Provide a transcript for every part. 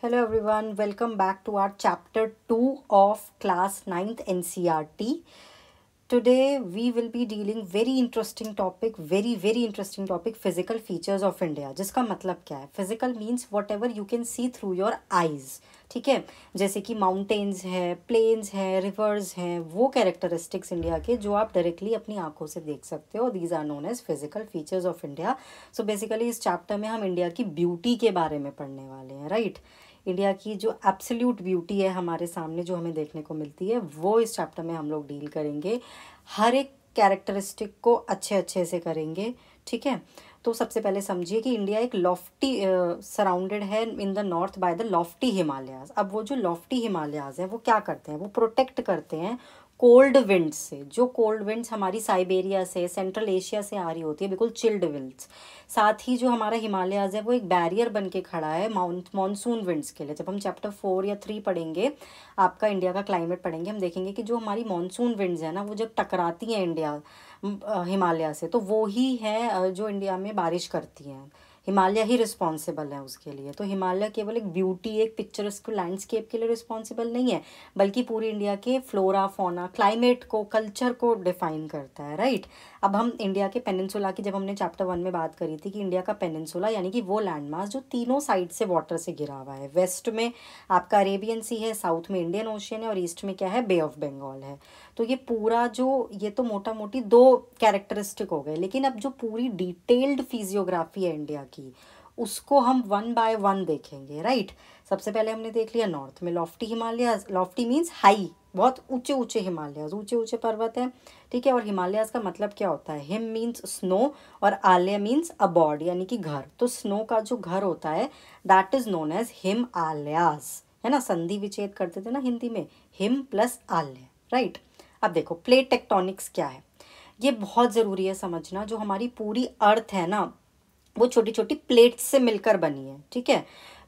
Hello everyone, welcome back to our chapter 2 of class 9th NCRT. Today we will be dealing very interesting topic, very interesting topic, physical features of India. जिसका मतलब क्या है? Physical means whatever you can see through your eyes. ठीक है, जैसे कि mountains है, planes है, रिवर्स हैं, वो कैरेक्टरिस्टिक्स इंडिया के जो आप डायरेक्टली अपनी आंखों से देख सकते हो. These are known as physical features of India. So basically इस चैप्टर में हम इंडिया की ब्यूटी के बारे में पढ़ने वाले हैं, राइट. इंडिया की जो एब्सोल्यूट ब्यूटी है हमारे सामने जो हमें देखने को मिलती है वो इस चैप्टर में हम लोग डील करेंगे. हर एक कैरेक्टरिस्टिक को अच्छे से करेंगे. ठीक है, तो सबसे पहले समझिए कि इंडिया एक लॉफ्टी सराउंडेड है in the north by the Lofty Himalayas. अब वो जो लॉफ्टी हिमालयाज हैं वो क्या करते हैं, वो प्रोटेक्ट करते हैं कोल्ड विंड्स से. जो कोल्ड विंड्स हमारी साइबेरिया से, सेंट्रल एशिया से आ रही होती है, बिल्कुल चिल्ड विंड्स. साथ ही जो हमारा हिमालयाज है वो एक बैरियर बन के खड़ा है मानसून विंड्स के लिए. जब हम चैप्टर 4 या 3 पढ़ेंगे, आपका इंडिया का क्लाइमेट पढ़ेंगे, हम देखेंगे कि जो हमारी मानसून विंड्स है ना, वो जब टकराती हैं इंडिया हिमालय से, तो वो ही है जो इंडिया में बारिश करती हैं. हिमालय ही रिस्पॉन्सिबल है उसके लिए. तो हिमालय केवल एक ब्यूटी, एक पिक्चरस्क लैंडस्केप के लिए रिस्पॉन्सिबल नहीं है, बल्कि पूरी इंडिया के फ्लोरा, फौना, क्लाइमेट को, कल्चर को डिफाइन करता है, राइट. अब हम इंडिया के पेनिनसुला की, जब हमने चैप्टर 1 में बात करी थी कि इंडिया का पेनिनसुला यानी कि वो लैंड मास जो तीनों साइड से वाटर से घिरा हुआ है. वेस्ट में आपका अरेबियन सी है, साउथ में इंडियन ओशियन है और ईस्ट में क्या है, बे ऑफ बंगाल है. तो ये पूरा जो, ये तो मोटा मोटी दो कैरेक्टरिस्टिक हो गए, लेकिन अब जो पूरी डिटेल्ड फिजियोग्राफी है इंडिया की, उसको हम 1 बाय 1 देखेंगे, राइट. सबसे पहले हमने देख लिया नॉर्थ में Lofty Himalayas. Lofty means high, बहुत ऊंचे ऊंचे हिमालयाज, ऊंचे ऊंचे पर्वत हैं. ठीक है, और हिमालयाज का मतलब क्या होता है, हिम मीन्स स्नो और आलय मीन्स अबॉर्ड यानी कि घर. तो स्नो का जो घर होता है that is known as Himalayas, है ना. संधि विच्छेद करते थे ना हिंदी में, हिम प्लस आलय, राइट. अब देखो प्लेट टेक्टोनिक्स क्या है, ये बहुत ज़रूरी है समझना. जो हमारी पूरी अर्थ है ना, वो छोटी छोटी प्लेट्स से मिलकर बनी है. ठीक है,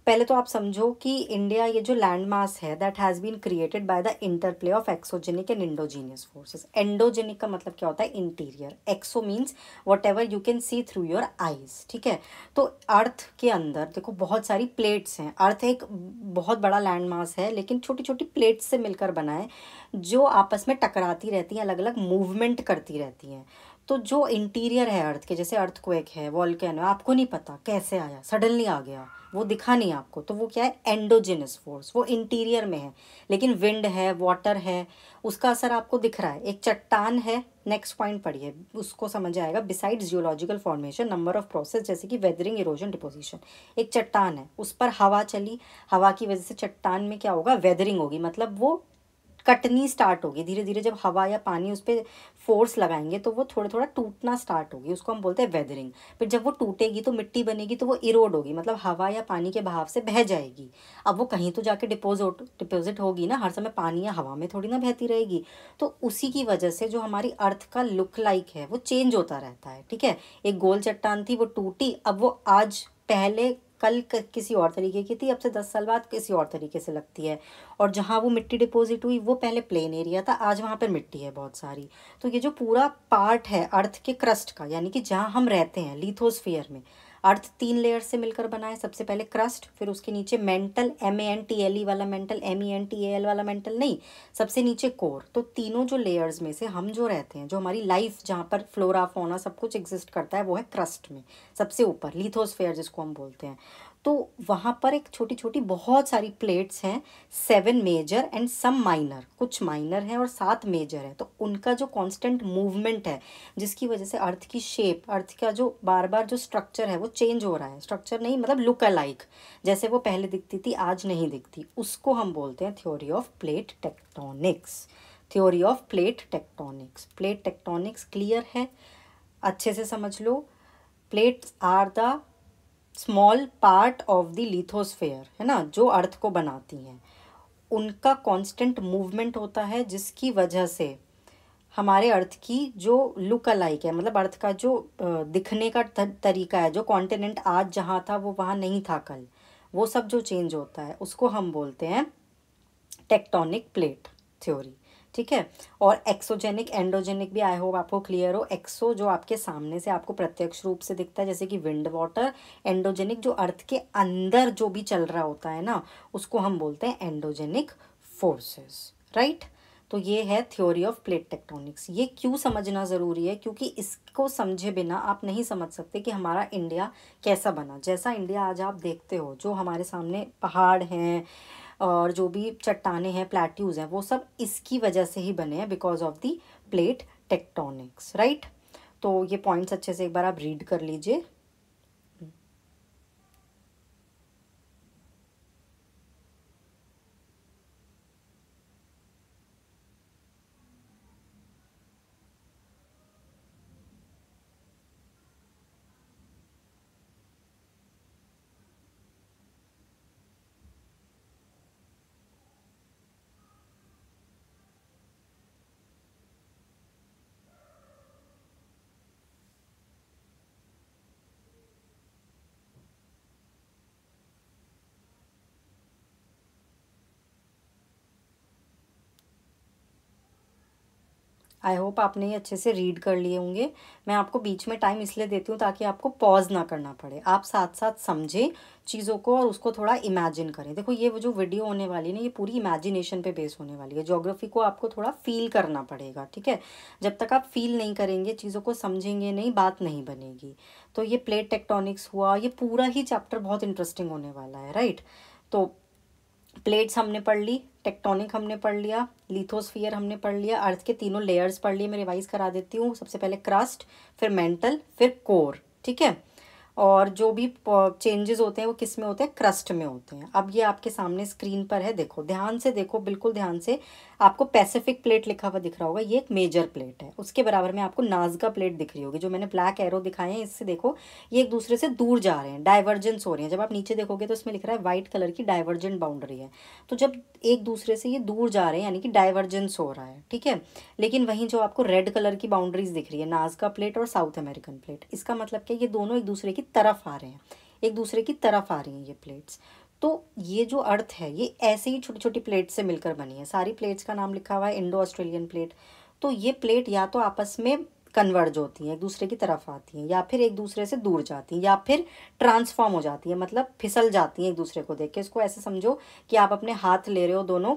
पहले तो आप समझो कि इंडिया, ये जो लैंड मास है that has been created by the interplay of exogenic and endogenous forces. Endogenic का मतलब क्या होता है, interior. Exo means whatever you can see through your eyes. ठीक है, तो अर्थ के अंदर देखो बहुत सारी प्लेट्स हैं. अर्थ एक बहुत बड़ा लैंड मास है, लेकिन छोटी छोटी प्लेट्स से मिलकर बना है जो आपस में टकराती रहती हैं, अलग अलग मूवमेंट करती रहती हैं. तो जो इंटीरियर है अर्थ के, जैसे अर्थक्वेक है, वॉल्केनो, आपको नहीं पता कैसे आया, सडनली आ गया, वो दिखा नहीं आपको, तो वो क्या है, एंडोजिनस फोर्स, वो इंटीरियर में है. लेकिन विंड है, वाटर है, उसका असर आपको दिख रहा है. एक चट्टान है, नेक्स्ट पॉइंट पढ़िए, उसको समझ आएगा. Besides geological formation, number of process जैसे कि वेदरिंग, इरोजन, डिपोजिशन. एक चट्टान है, उस पर हवा चली, हवा की वजह से चट्टान में क्या होगा, वेदरिंग होगी, मतलब वो कटनी स्टार्ट होगी धीरे धीरे. जब हवा या पानी उस पर फोर्स लगाएंगे तो वो थोड़ा थोड़ा टूटना स्टार्ट होगी, उसको हम बोलते हैं वेदरिंग. फिर जब वो टूटेगी तो मिट्टी बनेगी, तो वो इरोड होगी, मतलब हवा या पानी के बहाव से बह जाएगी. अब वो कहीं तो जाके डिपोजिट होगी ना, हर समय पानी या हवा में थोड़ी ना बहती रहेगी. तो उसी की वजह से जो हमारी अर्थ का लुक लाइक है वो चेंज होता रहता है. ठीक है, एक गोल चट्टान थी, वो टूटी, अब वो आज पहले कल किसी और तरीके की थी, अब से 10 साल बाद किसी और तरीके से लगती है. और जहाँ वो मिट्टी डिपॉजिट हुई वो पहले प्लेन एरिया था, आज वहाँ पर मिट्टी है बहुत सारी. तो ये जो पूरा पार्ट है अर्थ के क्रस्ट का, यानी कि जहाँ हम रहते हैं, लिथोस्फीयर में, अर्थ 3 लेयर से मिलकर बना है. सबसे पहले क्रस्ट, फिर उसके नीचे मेंटल, MENTLE वाला मेंटल, MENTAL वाला मेंटल नहीं, सबसे नीचे कोर. तो तीनों जो लेयर्स में से हम जो रहते हैं, जो हमारी लाइफ, जहाँ पर फ्लोरा, फौना सब कुछ एग्जिस्ट करता है, वो है क्रस्ट में, सबसे ऊपर, लिथोस्फीयर जिसको हम बोलते हैं. तो वहाँ पर एक छोटी छोटी बहुत सारी प्लेट्स हैं, 7 मेजर एंड सम माइनर, कुछ माइनर हैं और 7 मेजर है. तो उनका जो कांस्टेंट मूवमेंट है, जिसकी वजह से अर्थ की शेप, अर्थ का जो बार बार जो स्ट्रक्चर है वो चेंज हो रहा है. स्ट्रक्चर नहीं मतलब लुक अलाइक, जैसे वो पहले दिखती थी आज नहीं दिखती, उसको हम बोलते हैं theory of plate tectonics. Theory of plate tectonics. Plate tectonics clear है, अच्छे से समझ लो. Plates are the small part of the lithosphere, है ना, जो अर्थ को बनाती हैं. उनका कांस्टेंट मूवमेंट होता है, जिसकी वजह से हमारे अर्थ की जो लुक अलाइक है, मतलब अर्थ का जो दिखने का तरीका है, जो कॉन्टिनेंट आज जहाँ था वो वहाँ नहीं था कल, वो सब जो चेंज होता है उसको हम बोलते हैं टेक्टोनिक प्लेट थ्योरी. ठीक है। और एक्सोजेनिक एंडोजेनिक भी आई होप आपको क्लियर हो। एक्सो जो आपके सामने से आपको प्रत्यक्ष रूप से दिखता है जैसे कि विंड वाटर, एंडोजेनिक जो अर्थ के अंदर जो भी चल रहा होता है ना उसको हम बोलते हैं एंडोजेनिक फोर्सेस, राइट। तो ये है थ्योरी ऑफ प्लेट टेक्टोनिक्स। ये क्यों समझना ज़रूरी है, क्योंकि इसको समझे बिना आप नहीं समझ सकते कि हमारा इंडिया कैसा बना। जैसा इंडिया आज आप देखते हो, जो हमारे सामने पहाड़ हैं और जो भी चट्टाने हैं, प्लेट्यूज़ हैं, वो सब इसकी वजह से ही बने हैं, because of the plate tectonics, right. तो ये पॉइंट्स अच्छे से एक बार आप रीड कर लीजिए। आई होप आपने ये अच्छे से रीड कर लिए होंगे। मैं आपको बीच में टाइम इसलिए देती हूँ ताकि आपको पॉज ना करना पड़े, आप साथ साथ समझें चीज़ों को और उसको थोड़ा इमेजिन करें। देखो ये जो वीडियो होने वाली है ना, ये पूरी इमेजिनेशन पे बेस होने वाली है। ज्योग्राफी को आपको थोड़ा फील करना पड़ेगा, ठीक है। जब तक आप फील नहीं करेंगे, चीज़ों को समझेंगे नहीं, बात नहीं बनेगी। तो ये प्लेट टेक्टोनिक्स हुआ, ये पूरा ही चैप्टर बहुत इंटरेस्टिंग होने वाला है, राइट। तो प्लेट्स हमने पढ़ ली, टेक्टोनिक हमने पढ़ लिया, लिथोस्फीयर हमने पढ़ लिया, अर्थ के तीनों लेयर्स पढ़ लिए। मैं रिवाइज करा देती हूँ। सबसे पहले क्रस्ट, फिर मेंटल, फिर कोर, ठीक है। और जो भी चेंजेस होते हैं वो किस में होते हैं, क्रस्ट में होते हैं। अब ये आपके सामने स्क्रीन पर है, देखो ध्यान से, देखो बिल्कुल ध्यान से। आपको पैसिफिक प्लेट लिखा हुआ दिख रहा होगा, ये एक मेजर प्लेट है। उसके बराबर में आपको नाज़का प्लेट दिख रही होगी। जो मैंने ब्लैक एरो दिखाए हैं, इससे देखो ये एक दूसरे से दूर जा रहे हैं, डाइवर्जेंस हो रही है। जब आप नीचे देखोगे तो इसमें लिख रहा है वाइट कलर की डाइवर्जेंट बाउंड्री है। तो जब एक दूसरे से ये दूर जा रहे हैं यानी कि डाइवर्जेंस हो रहा है, ठीक है। लेकिन वहीं जो आपको रेड कलर की बाउंड्रीज दिख रही है, नाज़का प्लेट और साउथ अमेरिकन प्लेट, इसका मतलब क्या, ये दोनों एक दूसरे की तरफ आ रहे हैं, एक दूसरे की तरफ आ रही हैं ये प्लेट्स। तो ये जो अर्थ है ये ऐसे ही छोटी छोटी प्लेट से मिलकर बनी है। सारी प्लेट्स का नाम लिखा हुआ है इंडो ऑस्ट्रेलियन प्लेट। तो ये प्लेट या तो आपस में कन्वर्ज होती हैं, एक दूसरे की तरफ आती हैं, या फिर एक दूसरे से दूर जाती हैं, या फिर ट्रांसफॉर्म हो जाती हैं, मतलब फिसल जाती हैं एक दूसरे को देख के। इसको ऐसे समझो कि आप अपने हाथ ले रहे हो दोनों,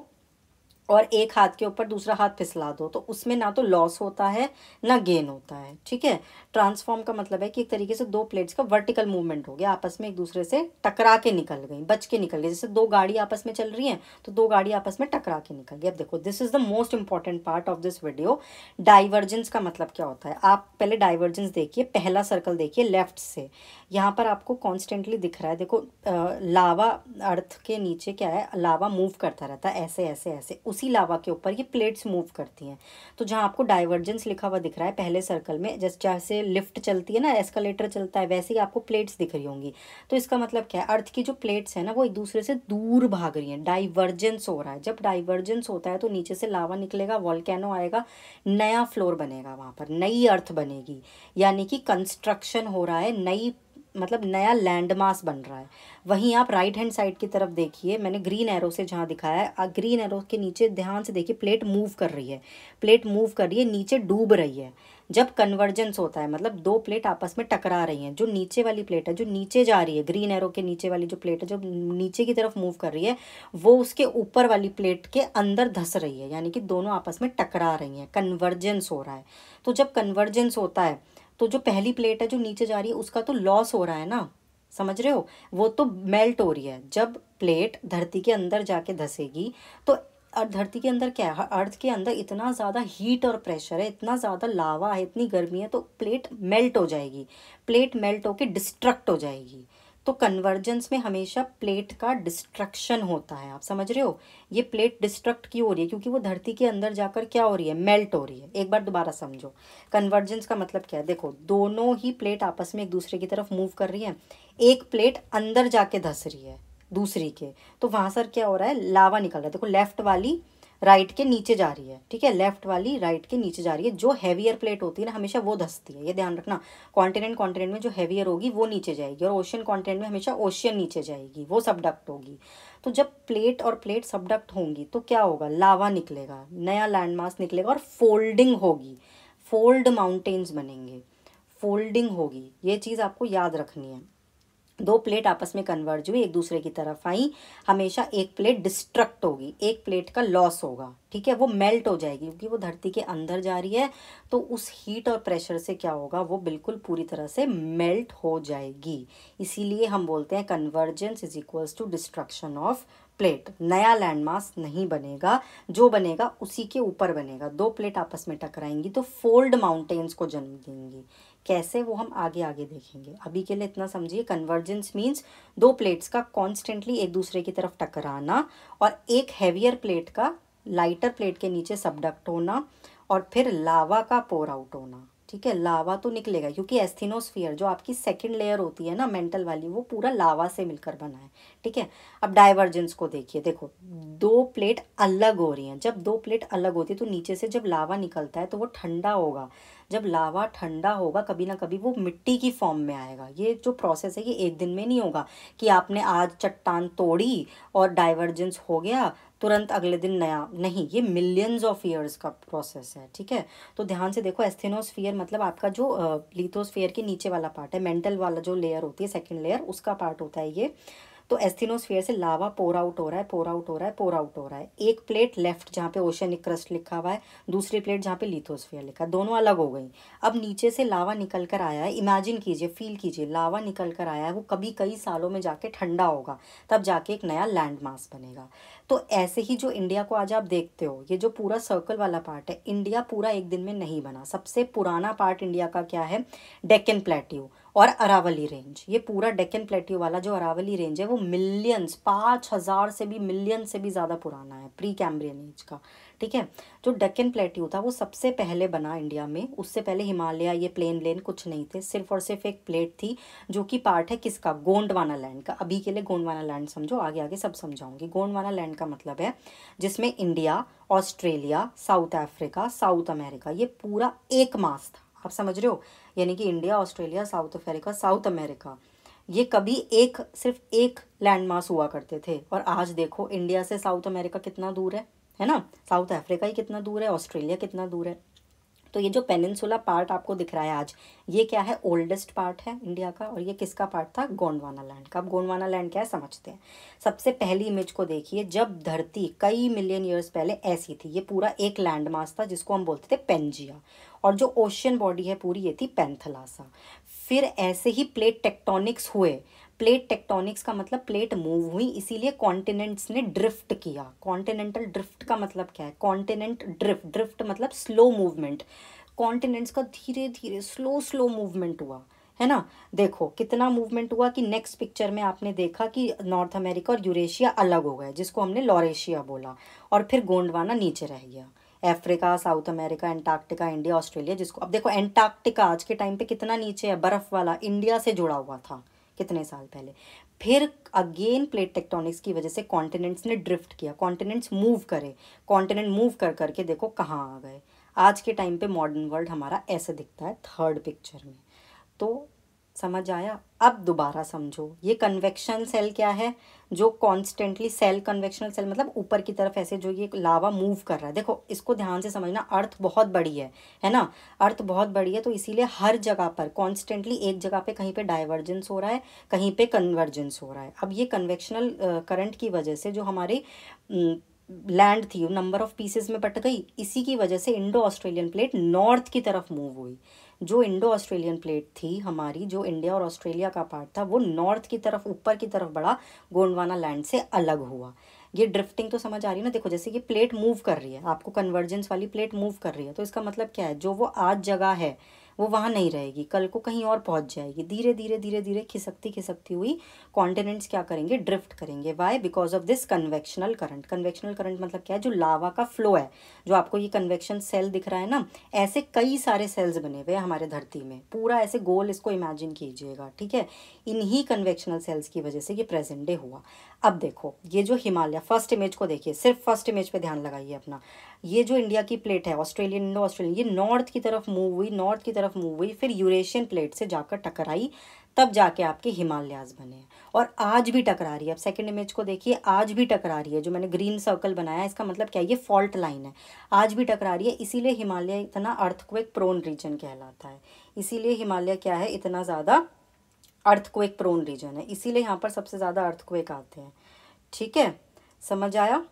और एक हाथ के ऊपर दूसरा हाथ फिसला दो, तो उसमें ना तो लॉस होता है ना गेन होता है, ठीक है। ट्रांसफॉर्म का मतलब है कि एक तरीके से दो प्लेट्स का वर्टिकल मूवमेंट हो गया, आपस में एक दूसरे से टकरा के निकल गई, बच के निकल गई। जैसे दो गाड़ी आपस में चल रही हैं तो दो गाड़ी आपस में टकरा के निकल गई। अब देखो, this is the most important part of this video. Divergence का मतलब क्या होता है, आप पहले डाइवर्जेंस देखिए। पहला सर्कल देखिए लेफ्ट से, यहाँ पर आपको कॉन्स्टेंटली दिख रहा है, देखो लावा, अर्थ के नीचे क्या है, लावा मूव करता रहता है ऐसे ऐसे ऐसे, उसी लावा के ऊपर ये प्लेट्स मूव करती हैं। तो जहाँ आपको डाइवर्जेंस लिखा हुआ दिख रहा है पहले सर्कल में, जैसे लिफ्ट चलती है ना, एस्केलेटर चलता है, वैसे ही आपको प्लेट्स दिख रही होंगी। तो इसका मतलब क्या है, अर्थ की जो प्लेट्स है ना वो एक दूसरे से दूर भाग रही हैं, डाइवर्जेंस हो रहा है। जब डाइवर्जेंस होता है तो नीचे से लावा निकलेगा, वॉल्केनो आएगा, नया फ्लोर बनेगा, वहाँ पर नई अर्थ बनेगी, यानी कि कंस्ट्रक्शन हो रहा है, नई मतलब नया लैंड मास बन रहा है। वहीं आप राइट हैंड साइड की तरफ देखिए, मैंने ग्रीन एरो से जहाँ दिखाया है, ग्रीन एरो के नीचे ध्यान से देखिए, प्लेट मूव कर रही है, प्लेट मूव कर रही है, नीचे डूब रही है। जब कन्वर्जेंस होता है मतलब दो प्लेट आपस में टकरा रही हैं, जो नीचे वाली प्लेट है जो नीचे जा रही है, ग्रीन एरो के नीचे वाली जो प्लेट है जो नीचे की तरफ मूव कर रही है, वो उसके ऊपर वाली प्लेट के अंदर धंस रही है, यानी कि दोनों आपस में टकरा रही हैं, कन्वर्जेंस हो रहा है। तो जब कन्वर्जेंस होता है तो जो पहली प्लेट है जो नीचे जा रही है उसका तो लॉस हो रहा है ना, समझ रहे हो, वो तो मेल्ट हो रही है। जब प्लेट धरती के अंदर जाके धंसेगी तो, और धरती के अंदर क्या है, अर्थ के अंदर इतना ज़्यादा हीट और प्रेशर है, इतना ज़्यादा लावा है, इतनी गर्मी है, तो प्लेट मेल्ट हो जाएगी, प्लेट मेल्ट होके डिस्ट्रक्ट हो जाएगी। तो कन्वर्जेंस में हमेशा प्लेट का डिस्ट्रक्शन होता है, आप समझ रहे हो। ये प्लेट डिस्ट्रक्ट क्यों हो रही है, क्योंकि वो धरती के अंदर जाकर क्या हो रही है, मेल्ट हो रही है। एक बार दोबारा समझो, कन्वर्जेंस का मतलब क्या है, देखो दोनों ही प्लेट आपस में एक दूसरे की तरफ मूव कर रही है, एक प्लेट अंदर जाके धंस रही है दूसरी के, तो वहाँ सर क्या हो रहा है, लावा निकल रहा है। देखो लेफ्ट वाली राइट के नीचे जा रही है, ठीक है, लेफ्ट वाली राइट के नीचे जा रही है। जो हैवियर प्लेट होती है ना हमेशा वो धंसती है, ये ध्यान रखना। कॉन्टिनेंट में जो हैवियर होगी वो नीचे जाएगी, और ओशियन कॉन्टिनेंट में हमेशा ओशियन नीचे जाएगी, वो सबडक्ट होगी। तो जब प्लेट और प्लेट सबडक्ट होंगी तो क्या होगा, लावा निकलेगा, नया लैंड मास निकलेगा, और फोल्डिंग होगी, फोल्ड माउंटेन्स बनेंगे, फोल्डिंग होगी। ये चीज़ आपको याद रखनी है। दो प्लेट आपस में कन्वर्ज हुई, एक दूसरे की तरफ आई, हमेशा एक प्लेट डिस्ट्रक्ट होगी, एक प्लेट का लॉस होगा, ठीक है, वो मेल्ट हो जाएगी क्योंकि वो धरती के अंदर जा रही है। तो उस हीट और प्रेशर से क्या होगा, वो बिल्कुल पूरी तरह से मेल्ट हो जाएगी। इसीलिए हम बोलते हैं convergence is equals to destruction of plate. नया लैंडमास नहीं बनेगा, जो बनेगा उसी के ऊपर बनेगा। दो प्लेट आपस में टकराएंगी तो फोल्ड माउंटेन्स को जन्म देंगी। कैसे, वो हम आगे आगे देखेंगे। अभी के लिए इतना समझिए, कन्वर्जेंस मीन्स दो प्लेट्स का कॉन्स्टेंटली एक दूसरे की तरफ टकराना, और एक हैवियर प्लेट का लाइटर प्लेट के नीचे सबडक्ट होना, और फिर लावा का पोर आउट होना, ठीक है। लावा तो निकलेगा क्योंकि एस्थेनोस्फीयर जो आपकी सेकंड लेयर होती है ना मेंटल वाली, वो पूरा लावा से मिलकर बना है, ठीक है। अब डाइवर्जेंस को देखिए, देखो दो प्लेट अलग हो रही हैं। जब दो प्लेट अलग होती है तो नीचे से जब लावा निकलता है तो वो ठंडा होगा। जब लावा ठंडा होगा कभी ना कभी वो मिट्टी की फॉर्म में आएगा। ये जो प्रोसेस है ये एक दिन में नहीं होगा कि आपने आज चट्टान तोड़ी और डाइवर्जेंस हो गया तुरंत अगले दिन नया, नहीं, ये मिलियंस ऑफ ईयर्स का प्रोसेस है, ठीक है। तो ध्यान से देखो, एस्थेनोस्फीयर मतलब आपका जो लिथोस्फीयर के नीचे वाला पार्ट है, मेंटल वाला जो लेयर होती है सेकंड लेयर, उसका पार्ट होता है ये। तो एस्थेनोस्फीयर से लावा पोर आउट हो रहा है, पोर आउट हो रहा है, पोर आउट हो रहा है। एक प्लेट लेफ्ट जहाँ पे ओशियनिक क्रस्ट लिखा हुआ है, दूसरी प्लेट जहाँ पे लिथोस्फीयर लिखा है, दोनों अलग हो गई। अब नीचे से लावा निकल कर आया है, इमेजिन कीजिए, फील कीजिए, लावा निकल कर आया है, वो कभी कई सालों में जाके ठंडा होगा, तब जाके एक नया लैंड मास बनेगा। तो ऐसे ही जो इंडिया को आज आप देखते हो, ये जो पूरा सर्कल वाला पार्ट है, इंडिया पूरा एक दिन में नहीं बना। सबसे पुराना पार्ट इंडिया का क्या है, डेक्कन प्लेट्यू और अरावली रेंज। ये पूरा डेक्कन प्लेट्यू वाला जो अरावली रेंज है वो मिलियंस, 5,000 से भी, मिलियन से भी ज़्यादा पुराना है, प्री कैम्ब्रियन एज का, ठीक है। जो डेक्कन प्लेट्यू था वो सबसे पहले बना इंडिया में। उससे पहले हिमालय, ये प्लेन कुछ नहीं थे, सिर्फ और सिर्फ एक प्लेट थी जो कि पार्ट है किसका, गोंडवाना लैंड का। अभी के लिए गोंडवाना लैंड समझो, आगे आगे सब समझाऊंगी। गोंडवाना लैंड का मतलब है जिसमें India, Australia, south Africa, south America, ये पूरा एक मास था। आप समझ रहे हो, यानी कि India, Australia, south Africa, south America, ये कभी एक, सिर्फ एक लैंड मास हुआ करते थे। और आज देखो इंडिया से साउथ अमेरिका कितना दूर है ना, साउथ अफ्रीका ही कितना दूर है, ऑस्ट्रेलिया कितना दूर है। तो ये जो पेनिनसुला पार्ट आपको दिख रहा है आज, ये क्या है, ओल्डेस्ट पार्ट है इंडिया का, और ये किसका पार्ट था, गोंडवाना लैंड का। अब गोंडवाना लैंड क्या है समझते हैं। सबसे पहली इमेज को देखिए, जब धरती कई मिलियन ईयर्स पहले ऐसी थी, ये पूरा एक लैंड मास था जिसको हम बोलते थे पेंजिया, और जो ओशियन बॉडी है पूरी ये थी पैंथलासा। फिर ऐसे ही प्लेट टेक्टोनिक्स हुए। प्लेट टेक्टोनिक्स का मतलब प्लेट मूव हुई, इसीलिए कॉन्टिनेंट्स ने ड्रिफ्ट किया। कॉन्टिनेंटल ड्रिफ्ट का मतलब क्या है, कॉन्टिनेंट ड्रिफ्ट, ड्रिफ्ट मतलब स्लो मूवमेंट। कॉन्टिनेंट्स का धीरे धीरे स्लो स्लो मूवमेंट हुआ, है ना। देखो कितना मूवमेंट हुआ कि नेक्स्ट पिक्चर में आपने देखा कि नॉर्थ अमेरिका और यूरेशिया अलग हो गए, जिसको हमने लॉरेशिया बोला, और फिर गोंडवाना नीचे रह गया। Africa, south America, Antarctica, India, Australia, जिसको अब देखो एंटार्क्टिका आज के टाइम पे कितना नीचे है, बर्फ वाला, इंडिया से जुड़ा हुआ था कितने साल पहले। फिर अगेन प्लेट टेक्टोनिक्स की वजह से कॉन्टिनेंट्स ने ड्रिफ्ट किया, कॉन्टिनेंट्स मूव करे, कॉन्टिनेंट मूव कर करके देखो कहाँ आ गए। आज के टाइम पे मॉडर्न वर्ल्ड हमारा ऐसे दिखता है थर्ड पिक्चर में। तो समझ आया। अब दोबारा समझो, ये कन्वेक्शन सेल क्या है, जो कॉन्स्टेंटली, सेल कन्वेक्शनल सेल मतलब ऊपर की तरफ ऐसे जो ये लावा मूव कर रहा है। देखो इसको ध्यान से समझना, अर्थ बहुत बड़ी है ना, अर्थ बहुत बड़ी है, तो इसीलिए हर जगह पर कॉन्स्टेंटली एक जगह पे कहीं पे डाइवर्जेंस हो रहा है, कहीं पे कन्वर्जेंस हो रहा है। अब ये कन्वेक्शनल करंट की वजह से जो हमारी लैंड थी नंबर ऑफ पीसेस में बट गई, इसी की वजह से इंडो ऑस्ट्रेलियन प्लेट नॉर्थ की तरफ मूव हुई। जो इंडो ऑस्ट्रेलियन प्लेट थी हमारी, जो इंडिया और ऑस्ट्रेलिया का पार्ट था, वो नॉर्थ की तरफ, ऊपर की तरफ बढ़ा, गोंडवाना लैंड से अलग हुआ। ये ड्रिफ्टिंग तो समझ आ रही है ना। देखो जैसे कि प्लेट मूव कर रही है, आपको कन्वर्जेंस वाली प्लेट मूव कर रही है, तो इसका मतलब क्या है, जो वो आज जगह है वो वहाँ नहीं रहेगी, कल को कहीं और पहुँच जाएगी। धीरे धीरे धीरे धीरे खिसकती खिसकती हुई कॉन्टिनेंट्स क्या करेंगे, ड्रिफ्ट करेंगे। Why, because of this convectional current. Convectional current मतलब क्या है, जो लावा का फ्लो है, जो आपको ये कन्वेक्शन सेल दिख रहा है ना, ऐसे कई सारे सेल्स बने हुए हैं हमारे धरती में, पूरा ऐसे गोल इसको इमेजिन कीजिएगा, ठीक है। इन्हीं कन्वेक्शनल सेल्स की वजह से ये प्रेजेंट डे हुआ। अब देखो ये जो हिमालय, फर्स्ट इमेज को देखिए, सिर्फ फर्स्ट इमेज पे ध्यान लगाइए अपना। ये जो इंडिया की प्लेट है, ऑस्ट्रेलियन, इंडो ऑस्ट्रेलियन, ये नॉर्थ की तरफ मूव हुई, नॉर्थ की तरफ मूव हुई, फिर यूरेशियन प्लेट से जाकर टकराई, तब जाके आपके हिमालयाज बने हैं। और आज भी टकरा रही है। अब सेकंड इमेज को देखिए, आज भी टकरा रही है। जो मैंने ग्रीन सर्कल बनाया है, इसका मतलब क्या है, ये फॉल्ट लाइन है, आज भी टकरा रही है। इसीलिए हिमालय इतना अर्थक्वेक प्रोन रीजन कहलाता है। इसीलिए हिमालय क्या है, इतना ज़्यादा अर्थक्वेक प्रोन रीजन है, इसीलिए यहाँ पर सबसे ज़्यादा अर्थक्वेक आते हैं। ठीक है, समझ आया?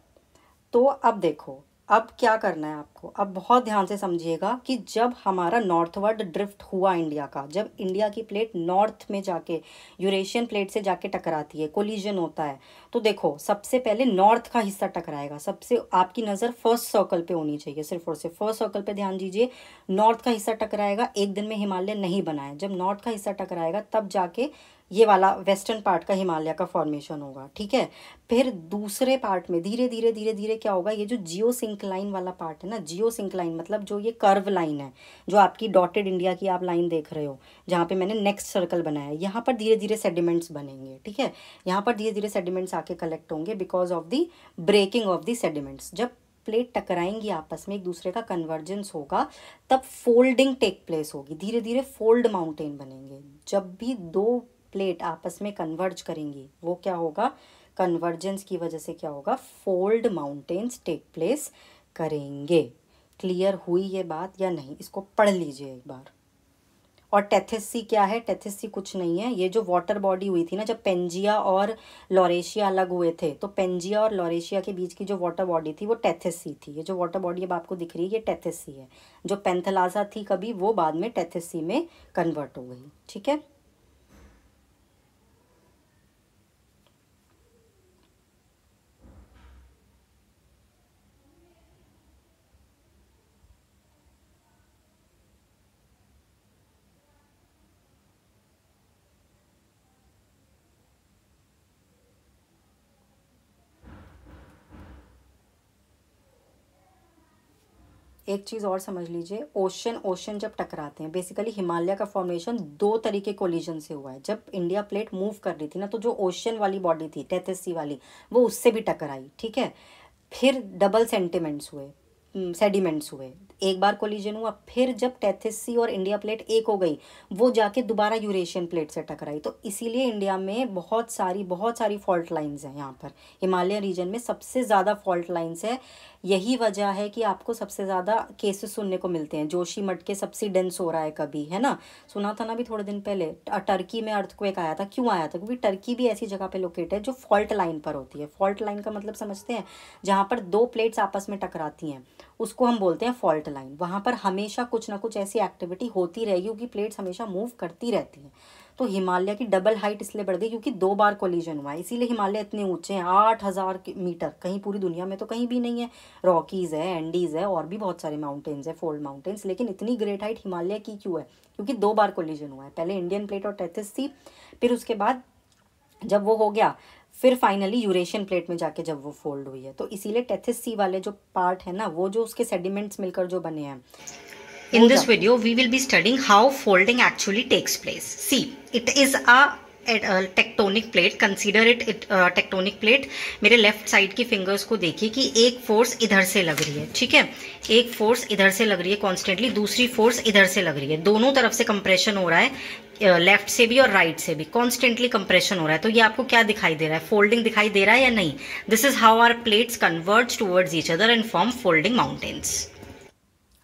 तो अब देखो, अब क्या करना है आपको, अब बहुत ध्यान से समझिएगा कि जब हमारा नॉर्थवर्ड ड्रिफ्ट हुआ इंडिया का, जब इंडिया की प्लेट नॉर्थ में जाके यूरेशियन प्लेट से जाके टकराती है, कोलिजन होता है, तो देखो सबसे पहले नॉर्थ का हिस्सा टकराएगा। सबसे आपकी नज़र फर्स्ट सर्कल पे होनी चाहिए, सिर्फ और सिर्फ फर्स्ट सर्कल पे ध्यान दीजिए। नॉर्थ का हिस्सा टकराएगा, एक दिन में हिमालय नहीं बना है। जब नॉर्थ का हिस्सा टकराएगा तब जाके ये वाला वेस्टर्न पार्ट का हिमालय का फॉर्मेशन होगा। ठीक है, फिर दूसरे पार्ट में धीरे धीरे धीरे धीरे क्या होगा, ये जो जियो सिंक्लाइन वाला पार्ट है ना, जियो सिंक्लाइन मतलब जो ये कर्व लाइन है, जो आपकी डॉटेड इंडिया की आप लाइन देख रहे हो, जहाँ पे मैंने नेक्स्ट सर्कल बनाया है, यहाँ पर धीरे धीरे सेडिमेंट्स बनेंगे। ठीक है, यहाँ पर धीरे धीरे सेडिमेंट्स आके कलेक्ट होंगे because of the breaking of the sediments. जब प्लेट टकराएंगी आपस में, एक दूसरे का कन्वर्जेंस होगा, तब फोल्डिंग टेक प्लेस होगी, धीरे धीरे फोल्ड माउंटेन बनेंगे। जब भी दो प्लेट आपस में कन्वर्ज करेंगी, वो क्या होगा, कन्वर्जेंस की वजह से क्या होगा, फोल्ड माउंटेन्स टेक प्लेस करेंगे। क्लियर हुई ये बात या नहीं? इसको पढ़ लीजिए एक बार। और टेथिस सी क्या है, टेथिस सी कुछ नहीं है, ये जो वाटर बॉडी हुई थी ना, जब पेंजिया और लॉरेशिया अलग हुए थे, तो पेंजिया और लॉरेशिया के बीच की जो वाटर बॉडी थी वो टेथिस सी थी। ये जो वाटर बॉडी अब आपको दिख रही है, ये टेथिस सी है। जो पेंथलाजा थी कभी, वो बाद में टेथिस सी में कन्वर्ट हो गई। ठीक है, एक चीज़ और समझ लीजिए, ओशन ओशन जब टकराते हैं, बेसिकली हिमालय का फॉर्मेशन दो तरीके कोलिजन से हुआ है। जब इंडिया प्लेट मूव कर रही थी ना, तो जो ओशन वाली बॉडी थी टेथिस सी वाली, वो उससे भी टकराई। ठीक है, फिर डबल सेंटिमेंट्स हुए, सेडिमेंट्स हुए, एक बार कोलिजन हुआ, फिर जब टेथिस सी और इंडिया प्लेट एक हो गई, वो जाके दोबारा यूरेशियन प्लेट से टकराई। तो इसीलिए इंडिया में बहुत सारी फॉल्ट लाइंस हैं। यहाँ पर हिमालय रीजन में सबसे ज़्यादा फॉल्ट लाइंस है। यही वजह है कि आपको सबसे ज़्यादा केसेस सुनने को मिलते हैं। जोशीमठ के सबसिडेंस हो रहा है कभी, है ना, सुना था ना भी थोड़े दिन पहले, टर्की में अर्थक्वेक आया था। क्यों आया था? क्योंकि टर्की भी ऐसी जगह पे लोकेट है जो फॉल्ट लाइन पर होती है। फॉल्ट लाइन का मतलब समझते हैं, जहाँ पर दो प्लेट्स आपस में टकराती हैं, उसको हम बोलते हैं फॉल्ट लाइन। वहाँ पर हमेशा कुछ ना कुछ ऐसी एक्टिविटी होती रहेगी, क्योंकि प्लेट्स हमेशा मूव करती रहती हैं। तो हिमालय की डबल हाइट इसलिए बढ़ गई क्योंकि दो बार कोलिजन हुआ है, इसीलिए हिमालय इतने ऊंचे हैं, 8,000 मीटर। कहीं पूरी दुनिया में तो कहीं भी नहीं है। रॉकीज़ है, एंडीज़ है, और भी बहुत सारे माउंटेन्स है, फोल्ड माउंटेन्स, लेकिन इतनी ग्रेट हाइट हिमालय की क्यों है? क्योंकि दो बार कोलिजन हुआ है, पहले इंडियन प्लेट और टेथिस थी, फिर उसके बाद जब वो हो गया, फिर फाइनली यूरेशियन प्लेट में जाके जब वो फोल्ड हुई है। तो इसीलिए टेथिस सी वाले जो पार्ट है ना, वो जो उसके सेडिमेंट्स मिलकर जो बने हैं। In this video, we will be studying how folding actually takes place. See, it is a tectonic plate, consider it tectonic plate. मेरे लेफ्ट साइड की फिंगर्स को देखिए कि एक फोर्स इधर से लग रही है, ठीक है, एक फोर्स इधर से लग रही है कॉन्स्टेंटली, दूसरी फोर्स इधर से लग रही है, दोनों तरफ से कंप्रेशन हो रहा है, लेफ्ट से भी और राइट से भी कॉन्स्टेंटली कंप्रेशन हो रहा है। तो ये आपको क्या दिखाई दे रहा है? फोल्डिंग दिखाई दे रहा है या नहीं? This is how our plates converge towards each other and form folding mountains.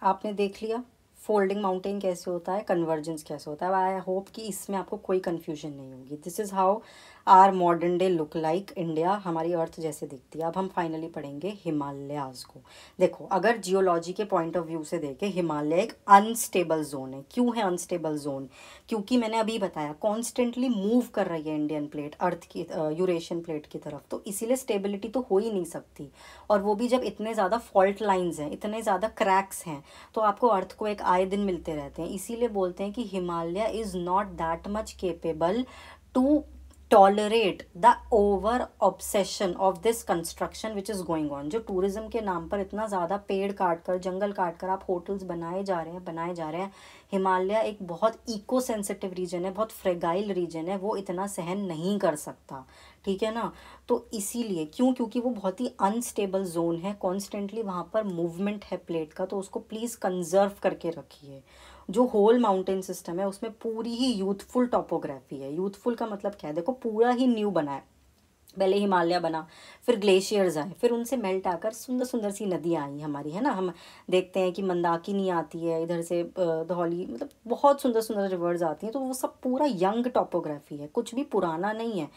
आपने देख लिया फोल्डिंग माउंटेन कैसे होता है, कन्वर्जेंस कैसे होता है। आई होप कि इसमें आपको कोई कन्फ्यूजन नहीं होगी। This is how are modern day look like. India हमारी अर्थ जैसे दिखती है। अब हम फाइनली पढ़ेंगे हिमालयाज को। देखो, अगर जियोलॉजी के पॉइंट ऑफ व्यू से देखें, हिमालय एक अनस्टेबल जोन है। क्यों है अनस्टेबल जोन? क्योंकि मैंने अभी बताया कॉन्स्टेंटली मूव कर रही है इंडियन प्लेट अर्थ की, यूरेशियन प्लेट की तरफ, तो इसीलिए स्टेबिलिटी तो हो ही नहीं सकती। और वो भी जब इतने ज़्यादा फॉल्ट लाइन्स हैं, इतने ज़्यादा क्रैक्स हैं, तो आपको अर्थ को एक आए दिन मिलते रहते हैं। इसीलिए बोलते हैं कि Himalaya is not that much capable to tolerate the over obsession of this construction which is going on. जो टूरिज्म के नाम पर इतना ज़्यादा पेड़ काट कर, जंगल काट कर आप होटल्स बनाए जा रहे हैं, बनाए जा रहे हैं। हिमालय एक बहुत इको सेंसिटिव रीजन है, बहुत फ्रेगाइल रीजन है, वो इतना सहन नहीं कर सकता, ठीक है ना। तो इसीलिए क्योंकि वो बहुत ही अनस्टेबल जोन है, कॉन्स्टेंटली वहाँ पर मूवमेंट है प्लेट का, तो उसको प्लीज़ कंजर्व करके रखिए। जो होल माउंटेन सिस्टम है उसमें पूरी ही यूथफुल टॉपोग्राफी है। यूथफुल का मतलब क्या है, देखो पूरा ही न्यू बना है। पहले हिमालय बना, फिर ग्लेशियर्स आए, फिर उनसे मेल्ट आकर सुंदर सुंदर सी नदियाँ आई हमारी, है ना। हम देखते हैं कि मंदाकिनी आती है इधर से, धौली, मतलब बहुत सुंदर सुंदर रिवर्स आती हैं। तो वो सब पूरा यंग टॉपोग्राफी है, कुछ भी पुराना नहीं है।